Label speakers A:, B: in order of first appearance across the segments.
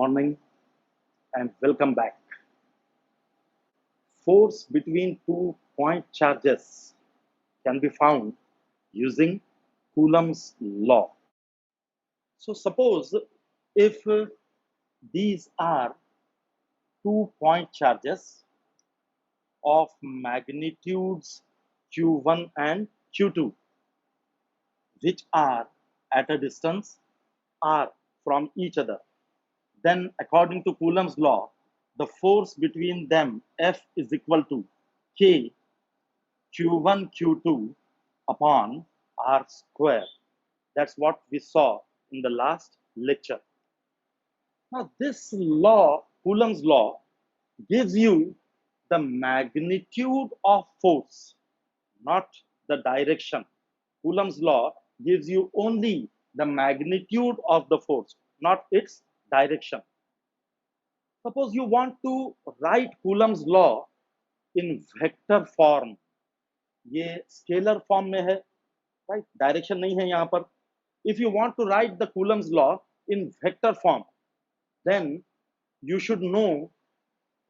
A: morning and welcome back. Force between two point charges can be found using Coulomb's law. So suppose if these are 2 point charges of magnitudes q1 and q2 which are at a distance r from each other, then according to Coulomb's law, the force between them F is equal to K Q1 Q2 upon R square. That's what we saw in the last lecture. Now this law, Coulomb's law, gives you the magnitude of force, not the direction. Coulomb's law gives you only the magnitude of the force, not its direction. Suppose you want to write Coulomb's law in vector form. ये scalar form में है, right? Direction नहीं है यहाँ पर. If you want to write the Coulomb's law in vector form, then you should know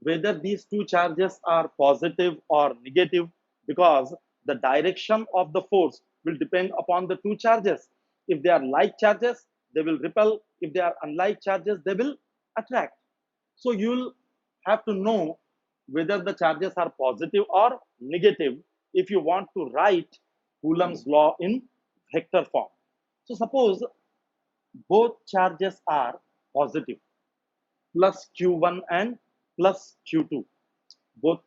A: whether these two charges are positive or negative, because the direction of the force will depend upon the two charges. If they are like charges, they will repel. If they are unlike charges, they will attract. So you'll have to know whether the charges are positive or negative if you want to write Coulomb's law in vector form. So suppose both charges are positive, plus q1 and plus q2. Both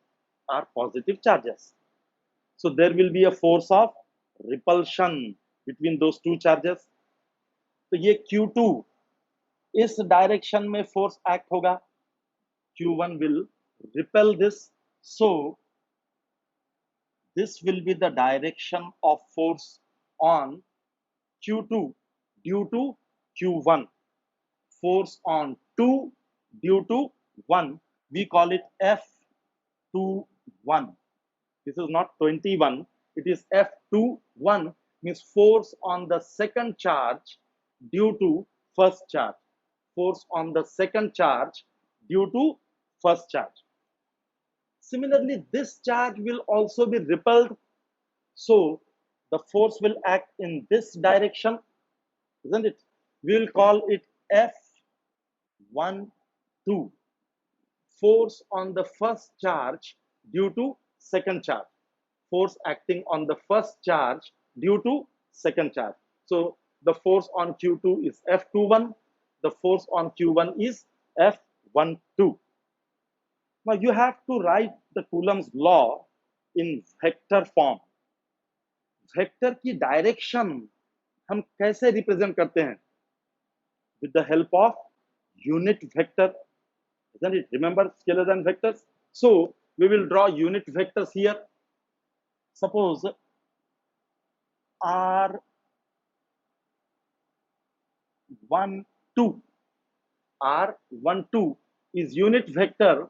A: are positive charges. So there will be a force of repulsion between those two charges. तो ये q2 इस direction में force act होगा. q1 will repel this. So this will be the direction of force on q2 due to q1. Force on 2 due to 1, we call it F21. This is not 21, it is F21, means force on the second charge due to first charge. Force on the second charge due to first charge. Similarly, this charge will also be repelled. So the force will act in this direction, isn't it? We will call it F12. Force on the first charge due to second charge. Force acting on the first charge due to second charge. So the force on Q2 is F21. The force on Q1 is F12. Now you have to write the Coulomb's law in vector form. Vector की direction हम कैसे represent करते हैं? With the help of unit vector, isn't it? Remember scalars and vectors? So we will draw unit vectors here. Suppose R12. R12 is unit vector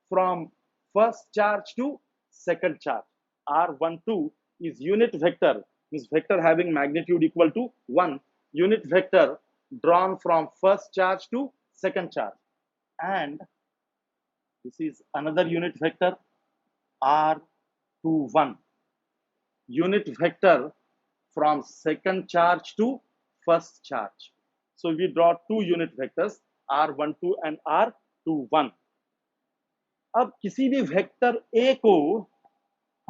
A: from first charge to second charge. R12 is unit vector, means vector having magnitude equal to 1. Unit vector drawn from first charge to second charge. And this is another unit vector, R21. Unit vector from second charge to first charge. So we draw two unit vectors, R12 and R21. अब किसी भी vector A को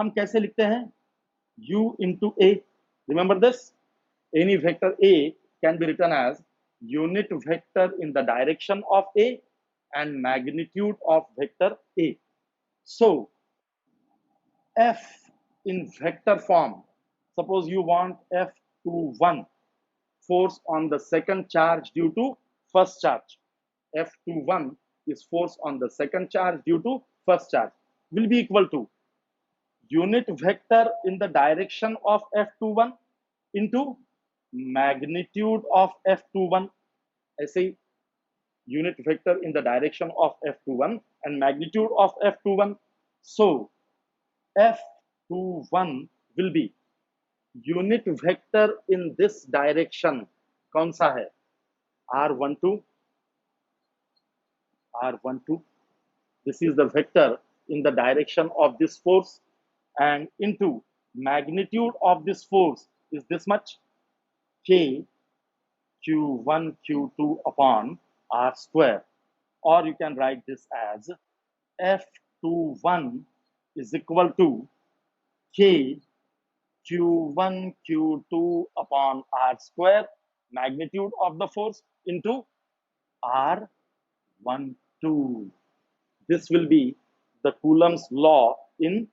A: हम कैसे लिखते हैं? U into A. Remember this? Any vector A can be written as unit vector in the direction of A and magnitude of vector A. So F in vector form, suppose you want F21, force on the second charge due to first charge. F21 is force on the second charge due to first charge, will be equal to unit vector in the direction of F21 into magnitude of F21. ऐसे ही unit vector in the direction of F21 and magnitude of F21. So F21 will be unit vector in this direction. कौन सा है? R12 R12. This is the vector in the direction of this force, and into magnitude of this force is this much, K Q1 Q2 upon R square. Or you can write this as F21 is equal to K Q1 Q2 upon R square, magnitude of the force, into R12. This will be the Coulomb's law in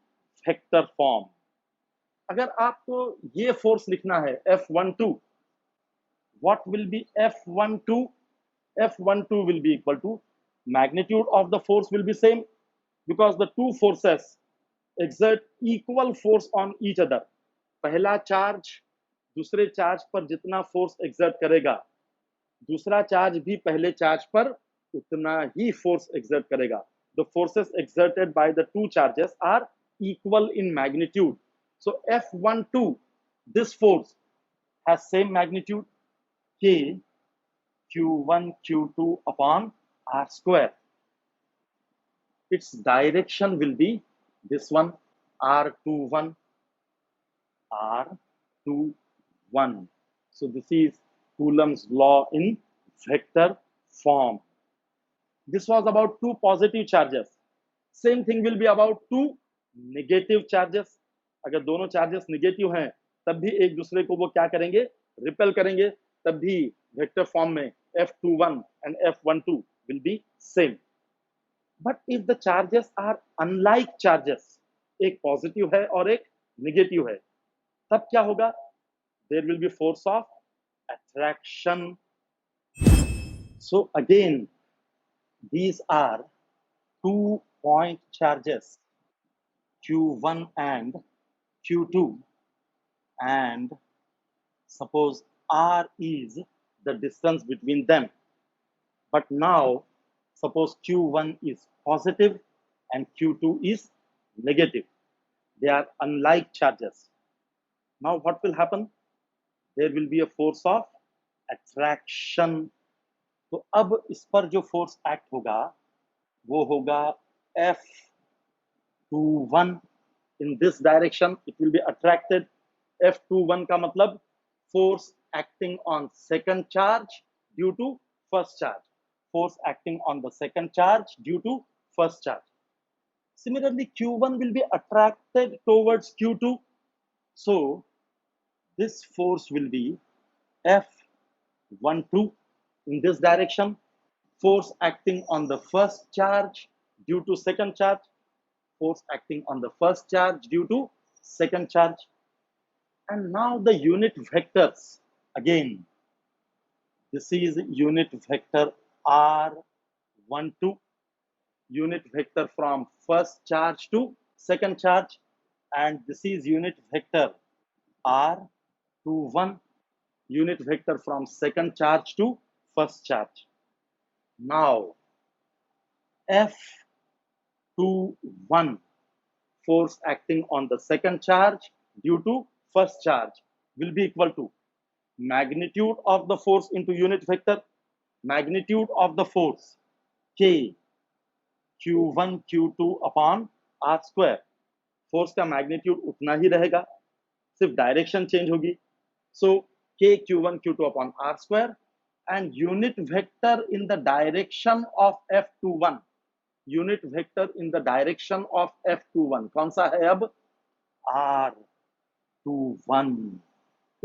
A: vector form. अगर आपको ये force लिखना है F12, what will be F12? F12 will be equal to magnitude of the force will be same, because the two forces exert equal force on each other. पहला charge दूसरे charge पर जितना force exert करेगा, दूसरा charge भी पहले charge पर उतना ही फोर्स एक्सर्ट करेगा. The forces exerted by the two charges are equal in magnitude. So F12, this force has same magnitude, K Q1 Q2 upon R square. Its direction will be this one, R21, R21. So this is Coulomb's law in vector form. This was about two positive charges. Same thing will be about two negative charges. अगर दोनों charges negative हैं तब भी एक दूसरे को वो क्या करेंगे, रिपेल करेंगे, तब भी वेक्टर फॉर्म में F21 and F12 will be same. But if the charges are unlike charges, एक पॉजिटिव है और एक नेगेटिव है, तब क्या होगा? There will be force of attraction. So again, these are 2-point charges, Q1 and Q2, and suppose R is the distance between them. But now, suppose Q1 is positive and Q2 is negative. They are unlike charges. Now what will happen? There will be a force of attraction. तो अब इस पर जो force act होगा वो होगा F21. In this direction it will be attracted. F21 का मतलब force acting on second charge due to first charge. Force acting on the second charge due to first charge. Similarly, Q1 will be attracted towards Q2. So this force will be F12 in this direction. Force acting on the first charge due to second charge. Force acting on the first charge due to second charge. And now the unit vectors. Again, this is unit vector R12. Unit vector from first charge to second charge. And this is unit vector R21. Unit vector from second charge to first charge. Now, F21, force acting on the second charge due to first charge, will be equal to magnitude of the force into unit vector, magnitude of the force, K Q1 Q2 upon R square. Force का magnitude उतना ही रहेगा, सिर्फ direction change होगी. सो K Q1 Q2 upon R square, and unit vector in the direction of F21. Unit vector in the direction of F21 कौन सा है अब? R21.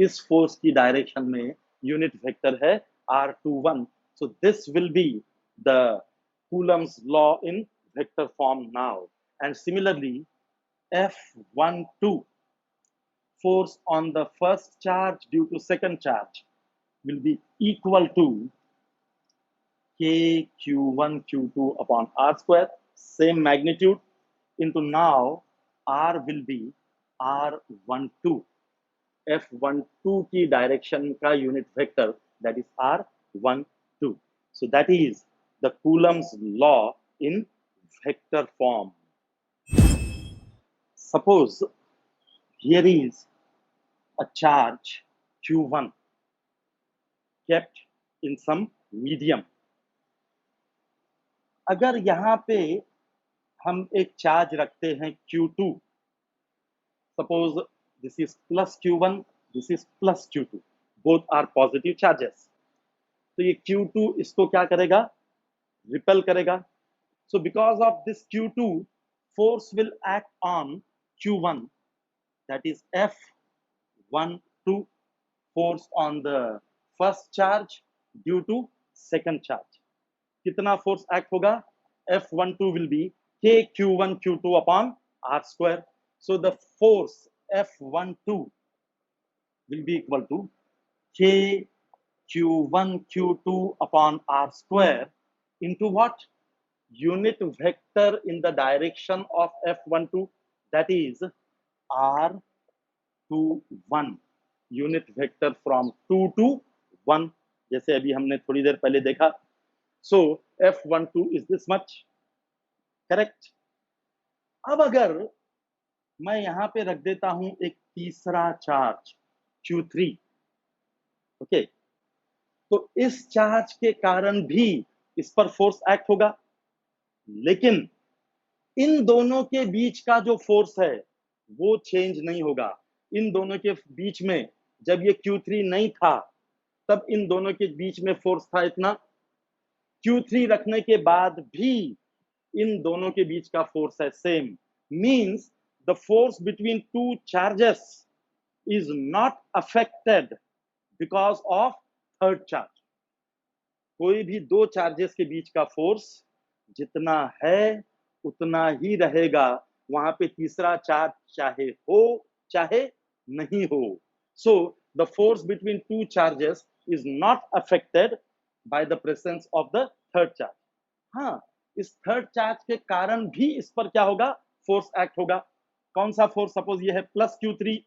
A: इस फोर्स की डायरेक्शन में यूनिट वेक्टर है R21. So this will be the Coulomb's law in vector form now. And similarly, F12, force on the first charge due to second charge, will be equal to K Q1 Q2 upon R square, same magnitude, into now R will be R12. F12 की direction का unit vector, that is R12. So that is the Coulomb's law in vector form. Suppose here is a charge Q1 kept in some medium. अगर यहाँ पे हम एक charge रखते हैं Q2, suppose this is plus Q1, this is plus Q2, both are positive charges, तो ये Q2 इसको क्या करेगा, रिपेल करेगा. So because of this Q2, force will act on Q1, that is F12 force on the first charge due to second charge. कितना force act होगा? F12 will be KQ1 Q2 upon R square. So the force F12 will be equal to KQ1 Q2 upon R square into what? Unit vector in the direction of F12, that is R21. Unit vector from 2 to 1, जैसे अभी हमने थोड़ी देर पहले देखा. So F12 is this much, correct? अब अगर मैं यहां पे रख देता हूं एक तीसरा चार्ज Q3, ओके, तो इस चार्ज के कारण भी इस पर फोर्स एक्ट होगा, लेकिन इन दोनों के बीच का जो फोर्स है वो चेंज नहीं होगा. इन दोनों के बीच में जब ये Q3 नहीं था तब इन दोनों के बीच में फोर्स था इतना. Q3 रखने के बाद भी इन दोनों के बीच का फोर्स है same. Means the force between two charges is not affected because of third charge. कोई भी दो चार्जेस के बीच का फोर्स जितना है उतना ही रहेगा, वहां पे तीसरा चार्ज चाहे हो चाहे नहीं हो. So the force between two charges is not affected by the presence of the third charge. हाँ, इस थर्ड चार्ज के कारण भी इस पर क्या होगा, फोर्स एक्ट होगा. कौन सा फोर्स? सपोज ये है प्लस Q3,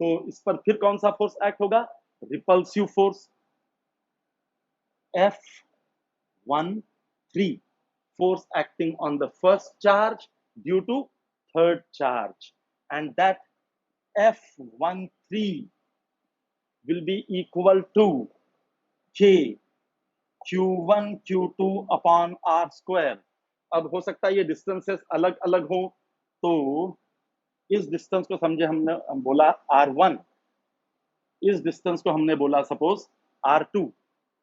A: तो इस पर फिर कौन सा फोर्स एक्ट होगा? Repulsive force F13, force acting on the first charge due to third charge, and that F13 will be equal to K Q1 Q2 upon R square. अब हो सकता है ये डिस्टेंसेस अलग अलग हो, तो इस डिस्टेंस को समझे हमने बोला R1, इस डिस्टेंस को हमने बोला सपोज R2.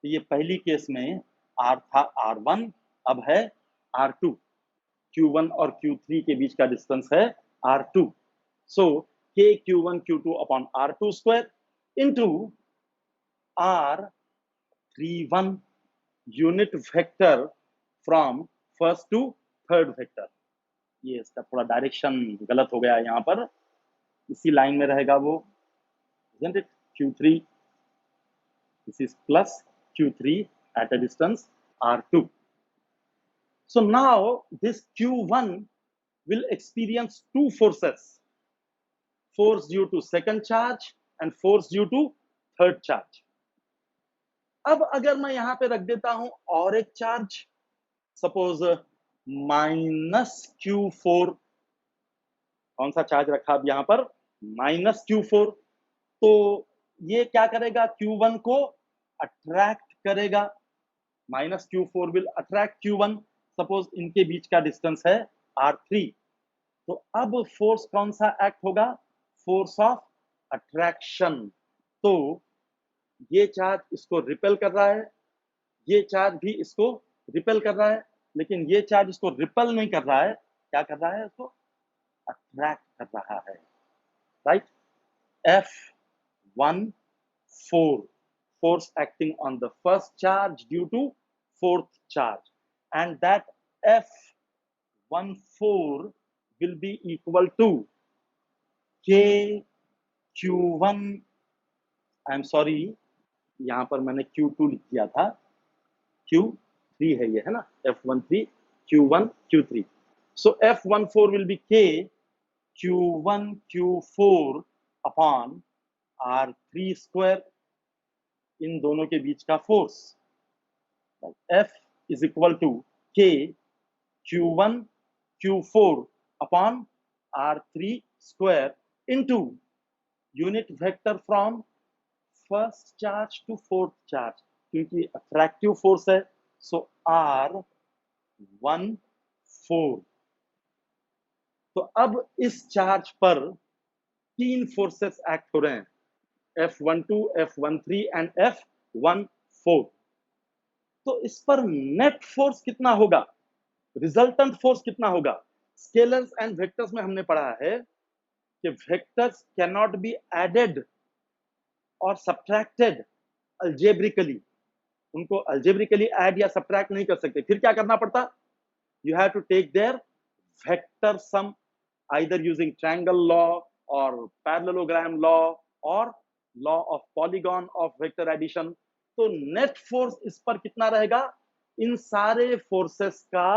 A: तो ये पहली केस में R था R1, अब है R2. Q1 और Q3 के बीच का डिस्टेंस है R2. So K Q1 Q2 upon R2 square into R31 unit vector from first to third vector. ये इसका थोड़ा डायरेक्शन गलत हो गया यहाँ पर, इसी लाइन में रहेगा वो, isn't it? Q3, this is plus Q3 at a distance R2. So now this Q1 will experience two forces, force due to second charge and force due to third charge. अब अगर मैं यहां पे रख देता हूं और एक चार्ज, सपोज माइनस Q4, कौन सा चार्ज रखा अब यहां पर? Minus Q4. तो ये क्या करेगा? Q1 को अट्रैक्ट करेगा. Minus Q4 will attract Q1. Suppose इनके बीच का डिस्टेंस है R3. तो अब फोर्स कौन सा एक्ट होगा? Force of attraction. तो ये चार्ज इसको रिपेल कर रहा है, ये चार्ज भी इसको रिपेल कर रहा है, लेकिन ये चार्ज इसको रिपेल नहीं कर रहा है, क्या कर रहा है? इसको अट्रैक्ट कर रहा है, right? F14, force acting on the first charge due to fourth charge, and that F14 will be equal to K Q1, I am sorry, यहाँ पर मैंने Q2 लिख दिया था, Q3 है ये, है ना? F13 Q1 Q3. So F14 will be K Q1 Q4 upon R3 square, इन दोनों के बीच का force. F is equal to K Q1 Q4 upon R3 square into unit vector from first charge to fourth charge, क्योंकि attractive force है, सो R 1 4। तो अब इस charge पर तीन फोर्सेस एक्ट हो रहे हैं, F12, F13 एंड F14। तो इस पर नेट फोर्स कितना होगा, रिजल्टेंट फोर्स कितना होगा? स्केलर्स एंड वेक्टर्स में हमने पढ़ा है कि vectors can not be added और सब्ट्रैक्टेड अल्जेब्रिकली। उनको अल्जेब्रिकली ऐड या सब्ट्रैक्ट नहीं कर सकते। फिर क्या करना पड़ता? You have to take their vector sum, either using triangle law or parallelogram law or law of polygon of vector addition। तो नेट फोर्स इस पर कितना रहेगा? इन सारे फोर्सेस का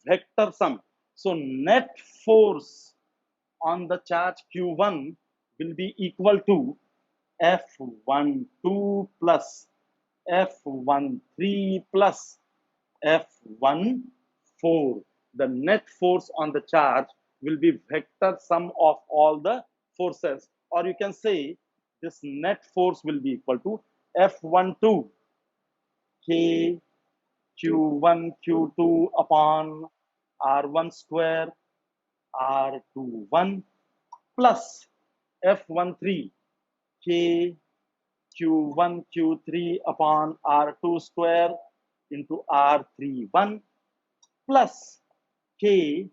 A: vector sum. So net force on the charge q1 will be equal to F12 plus F13 plus F14. The net force on the charge will be vector sum of all the forces, or you can say this net force will be equal to F12 K Q1 Q2 upon R1 square R21 plus F13 K Q1 Q3 upon R2 square into R31 plus K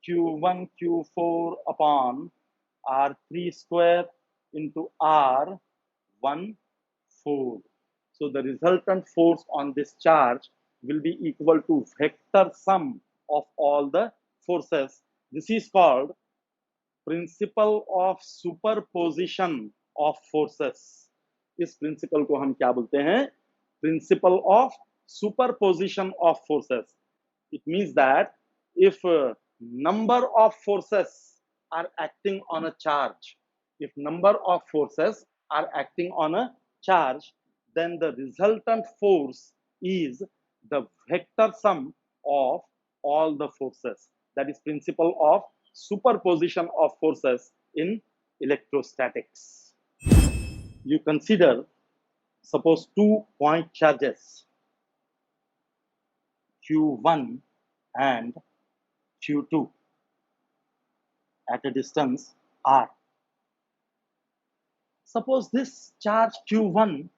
A: Q1 Q4 upon R3 square into R14. So the resultant force on this charge will be equal to vector sum of all the forces. This is called principle of superposition of forces. इस principle को हम क्या बोलते हैं? Principle of superposition of forces. It means that if number of forces are acting on a charge, if number of forces are acting on a charge, then the resultant force is the vector sum of all the forces. That is principle of superposition of forces in electrostatics. You consider, suppose 2 point charges q1 and q2 at a distance r. Suppose this charge q1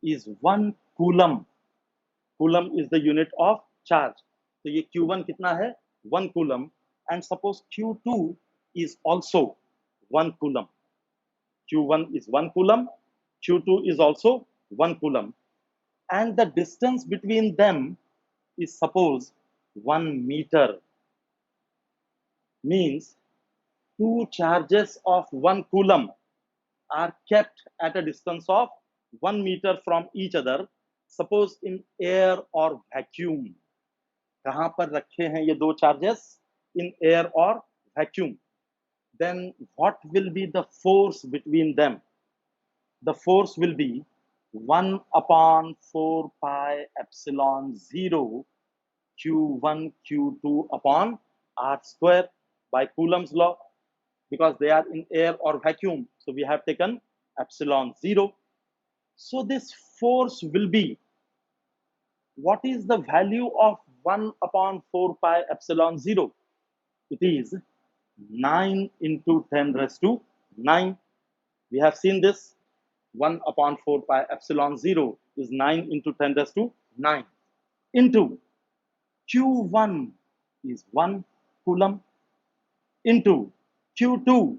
A: is 1 coulomb. Coulomb is the unit of charge. तो ये q1 कितना है? 1 coulomb. And suppose q2 is also 1 coulomb. q1 is 1 coulomb, q2 is also 1 coulomb. And the distance between them is suppose 1 meter. Means two charges of 1 coulomb are kept at a distance of 1 meter from each other, suppose in air or vacuum. कहां पर रखे हैं ये दो charges? In air or vacuum. Then what will be the force between them? The force will be 1 upon 4 pi epsilon 0 q1 q2 upon r square by Coulomb's law, because they are in air or vacuum. So we have taken epsilon 0. So this force will be, what is the value of 1 upon 4 pi epsilon 0? It is 9 into 10 raised to 9. We have seen this. 1 upon 4 pi epsilon 0 is 9 into 10 raised to 9 into q1 is 1 coulomb into q2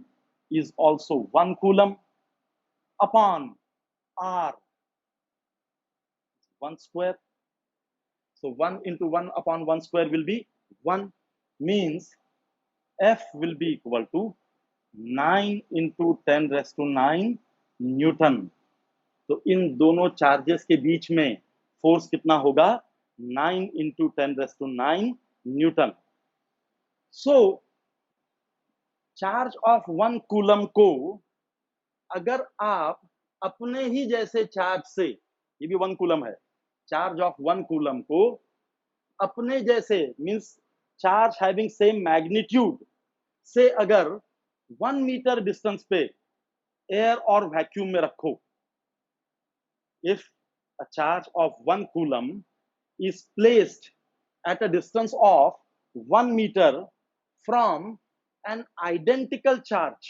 A: is also 1 coulomb upon r 1 square. So 1 into 1 upon 1 square will be 1, means F will be equal to 9 into 10 raised to 9 Newton. तो इन दोनों charges के बीच में force कितना होगा? 9 into 10 raised to 9 Newton. So charge of 1 coulomb को अगर आप अपने ही जैसे चार्ज से, ये भी 1 कूलम है, चार्ज ऑफ 1 कूलम को अपने जैसे, means charge having same magnitude से अगर 1 मीटर डिस्टेंस पे एयर और वैक्यूम में रखो, if a charge of 1 coulomb is placed at a distance of 1 meter from an identical charge,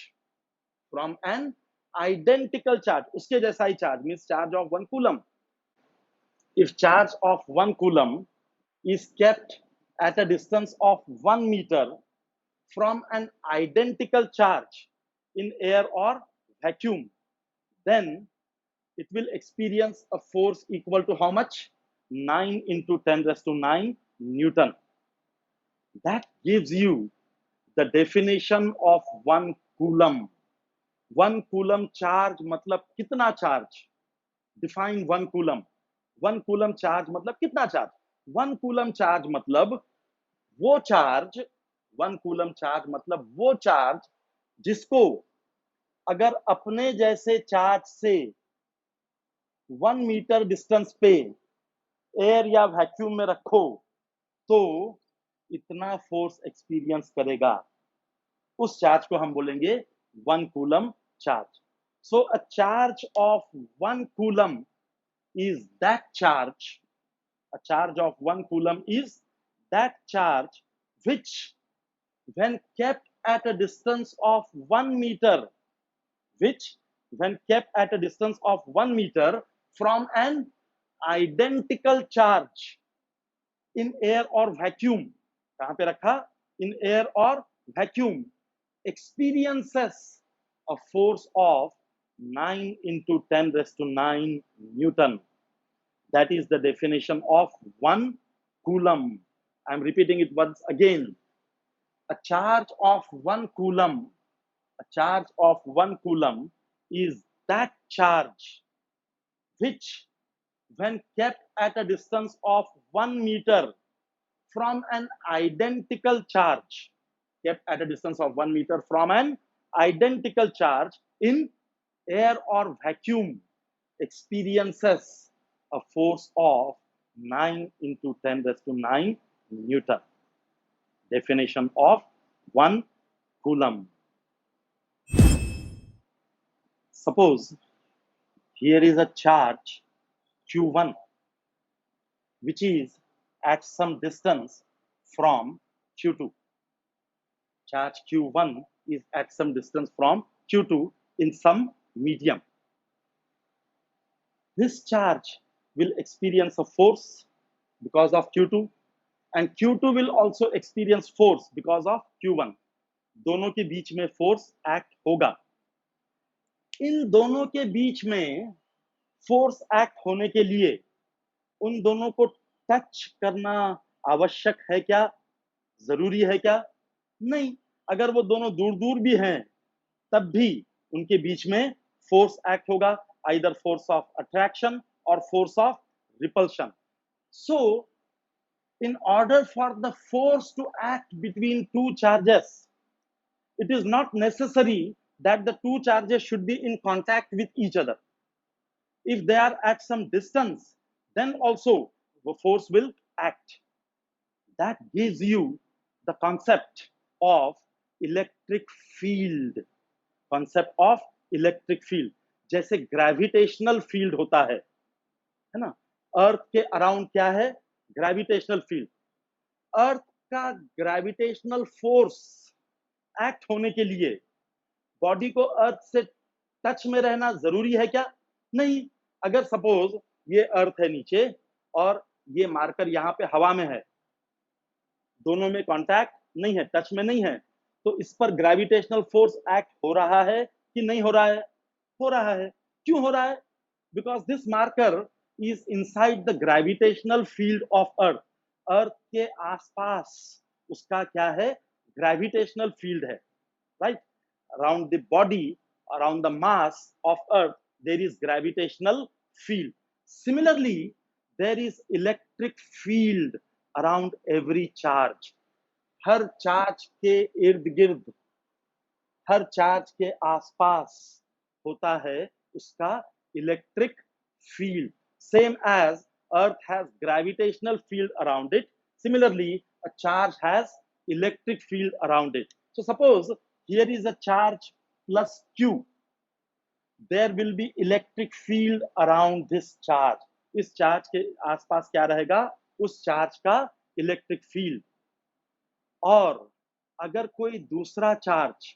A: उसके जैसा ही charge means charge of 1 coulomb. If charge of 1 coulomb is kept at a distance of 1 meter from an identical charge in air or vacuum, then it will experience a force equal to how much? 9 into 10 raised to 9 Newton. That gives you the definition of 1 coulomb. 1 coulomb charge मतलब कितना charge? Define 1 coulomb. 1 coulomb charge मतलब कितना charge? 1 coulomb charge मतलब वो charge, 1 coulomb charge मतलब वो charge जिसको अगर अपने जैसे चार्ज से 1 मीटर डिस्टेंस पे एयर या वैक्यूम में रखो तो इतना फोर्स एक्सपीरियंस करेगा, उस चार्ज को हम बोलेंगे 1 coulomb charge. So a charge of 1 coulomb is that charge, a charge of 1 coulomb is that charge which, when kept at a distance of 1 meter, from an identical charge in air or vacuum, कहां पे रखा? In air or vacuum, experiences a force of 9 into 10 raised to 9 Newton. That is the definition of 1 coulomb. I am repeating it once again. A charge of 1 coulomb, is that charge which, when kept at a distance of 1 meter from an identical charge, in air or vacuum, experiences a force of 9 into 10 raised to 9 Newton. Definition of 1 coulomb. Suppose here is a charge Q1 which is at some distance from Q2. Charge Q1 is at some distance from Q2 in some medium. This charge will experience a force because of Q2, and Q2 will also experience force because of Q1. दोनों के बीच में force act होगा. इन दोनों के बीच में force act होने के लिए उन दोनों को टच करना आवश्यक है क्या? जरूरी है क्या? नहीं. अगर वो दोनों दूर दूर भी हैं तब भी उनके बीच में फोर्स एक्ट होगा, either force of attraction or force of repulsion. So in order for the force to act between two charges, it is not necessary that the two charges should be in contact with each other. If they are at some distance, then also the force will act. That gives you the concept of electric field. जैसे gravitational field होता है ना, अर्थ के around क्या है? Gravitational field. अर्थ का gravitational force act होने के लिए बॉडी को अर्थ से टच में रहना जरूरी है क्या? नहीं. अगर सपोज ये अर्थ है नीचे और ये मार्कर यहाँ पे हवा में है, दोनों में कांटेक्ट नहीं है, टच में नहीं है, तो इस पर ग्रेविटेशनल फोर्स एक्ट हो रहा है कि नहीं हो रहा है? हो रहा है. क्यों हो रहा है? Because this marker is inside the gravitational field of earth. Earth के आसपास उसका क्या है? ग्रेविटेशनल फील्ड है. Right? Around the body, around the mass of earth there is gravitational field. Similarly there is electric field around every charge. हर charge के इर्द गिर्द, हर चार्ज के आसपास होता है उसका electric field. Same as earth has gravitational field around it, similarly a charge has electric field around it. So suppose here is a charge plus Q. There will be electric field around this charge. इस charge के आसपास क्या रहेगा? उस charge का electric field, और अगर कोई दूसरा चार्ज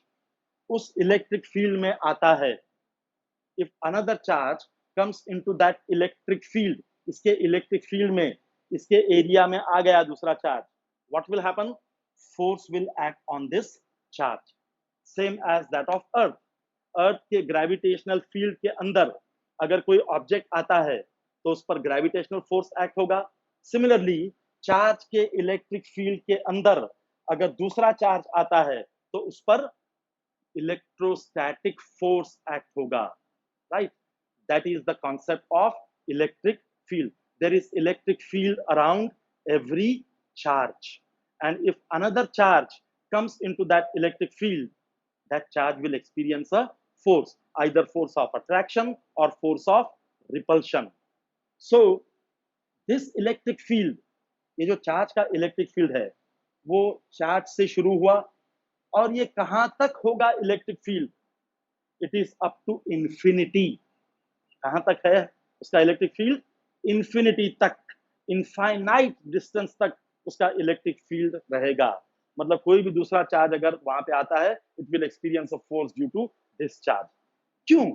A: उस इलेक्ट्रिक फील्ड में आता है, if another charge comes into that electric field, इसके इलेक्ट्रिक फील्ड में, इसके एरिया में आ गया दूसरा charge, what will happen? Force will act on this charge, same as that of earth. अर्थ के ग्रेविटेशनल फील्ड के अंदर अगर कोई ऑब्जेक्ट आता है तो उस पर ग्रेविटेशनल फोर्स एक्ट होगा। सिमिलरली चार्ज के इलेक्ट्रिक फील्ड के अंदर अगर दूसरा चार्ज आता है तो उस पर इलेक्ट्रोस्टैटिक फोर्स एक्ट होगा, right? That is the concept of electric field. There is electric field around every charge, and if another charge comes into that electric field, that charge will experience a force, either force of attraction or force of repulsion. So this electric field, ये जो charge का electric field है वो charge से शुरू हुआ और ये कहां तक होगा electric field? It is up to infinity. कहां तक है उसका इलेक्ट्रिक फील्ड? इंफिनिटी तक, इनफाइनाइट डिस्टेंस तक उसका इलेक्ट्रिक फील्ड रहेगा. मतलब कोई भी दूसरा चार्ज अगर वहां पे आता है, it will experience a force due to this charge. क्यों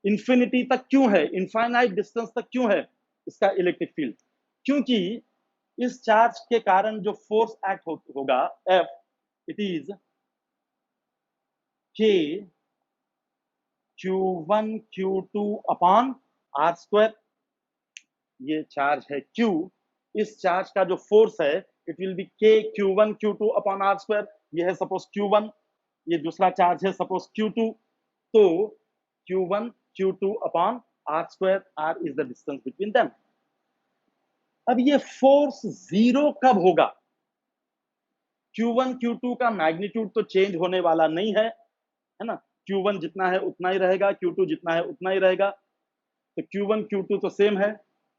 A: इंफिनिटी तक क्यों है, इनफाइनाइट डिस्टेंस तक क्यों है इसका इलेक्ट्रिक फील्ड? क्योंकि इस चार्ज के कारण जो फोर्स एक्ट होगा F, it is K Q1 Q2 upon R square. ये चार्ज है Q, इस चार्ज का जो फोर्स है it will be K Q1 Q2 upon R square. ये है सपोज Q1, ये दूसरा चार्ज है सपोज Q2, तो Q1 Q2 upon R square. R is the distance between them. अब ये फोर्स जीरो कब होगा? Q1 Q2 का मैग्नीट्यूड तो चेंज होने वाला नहीं है ना? Q1 जितना है उतना ही रहेगा, Q2 जितना है उतना ही रहेगा, तो Q1 Q2 तो सेम है.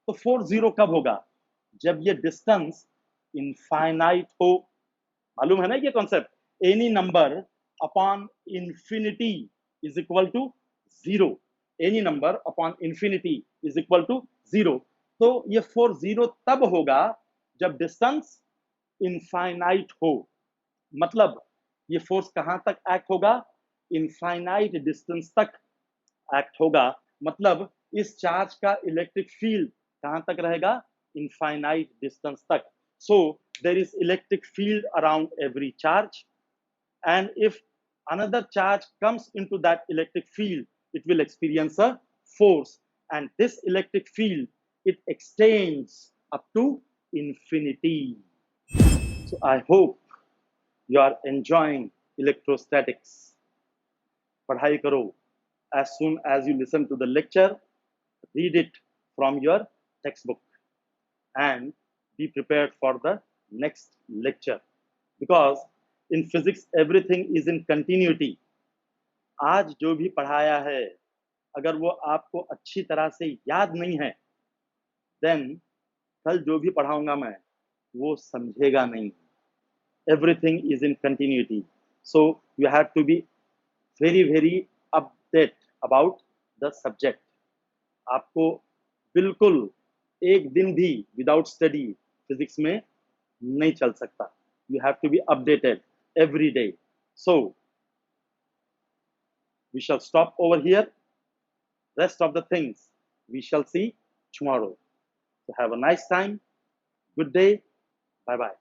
A: तो फोर्स जीरो कब होगा? जब ये डिस्टेंस इनफाइनाइट हो. मालूम है ना ये concept? Any number upon infinity is equal to zero. Any number upon infinity is equal to zero. तो ये फोर्स जीरो तब होगा जब डिस्टेंस इनफाइनाइट हो. मतलब ये फोर्स कहां तक एक्ट होगा? इनफाइनाइट डिस्टेंस तक एक्ट होगा. मतलब इस चार्ज का इलेक्ट्रिक फील्ड कहां तक रहेगा? इनफाइनाइट डिस्टेंस तक. So there is electric field around every charge, and if another charge comes into that electric field, it will experience a force, and this electric field it extends up to infinity. So I hope you are enjoying electrostatics. पढ़ाई करो. As soon as you listen to the lecture, read it from your textbook and be prepared for the next lecture, because in physics everything is in continuity. आज जो भी पढ़ाया है अगर वो आपको अच्छी तरह से याद नहीं है, then कल जो भी पढ़ाऊंगा मैं वो समझेगा नहीं. Everything is in continuity, so you have to be very update about the subject. आपको बिल्कुल एक दिन भी विदाउट स्टडी फिजिक्स में नहीं चल सकता. You have to be updated every day. So we shall stop over here. Rest of the things we shall see tomorrow. So have a nice time. Good day. Bye bye.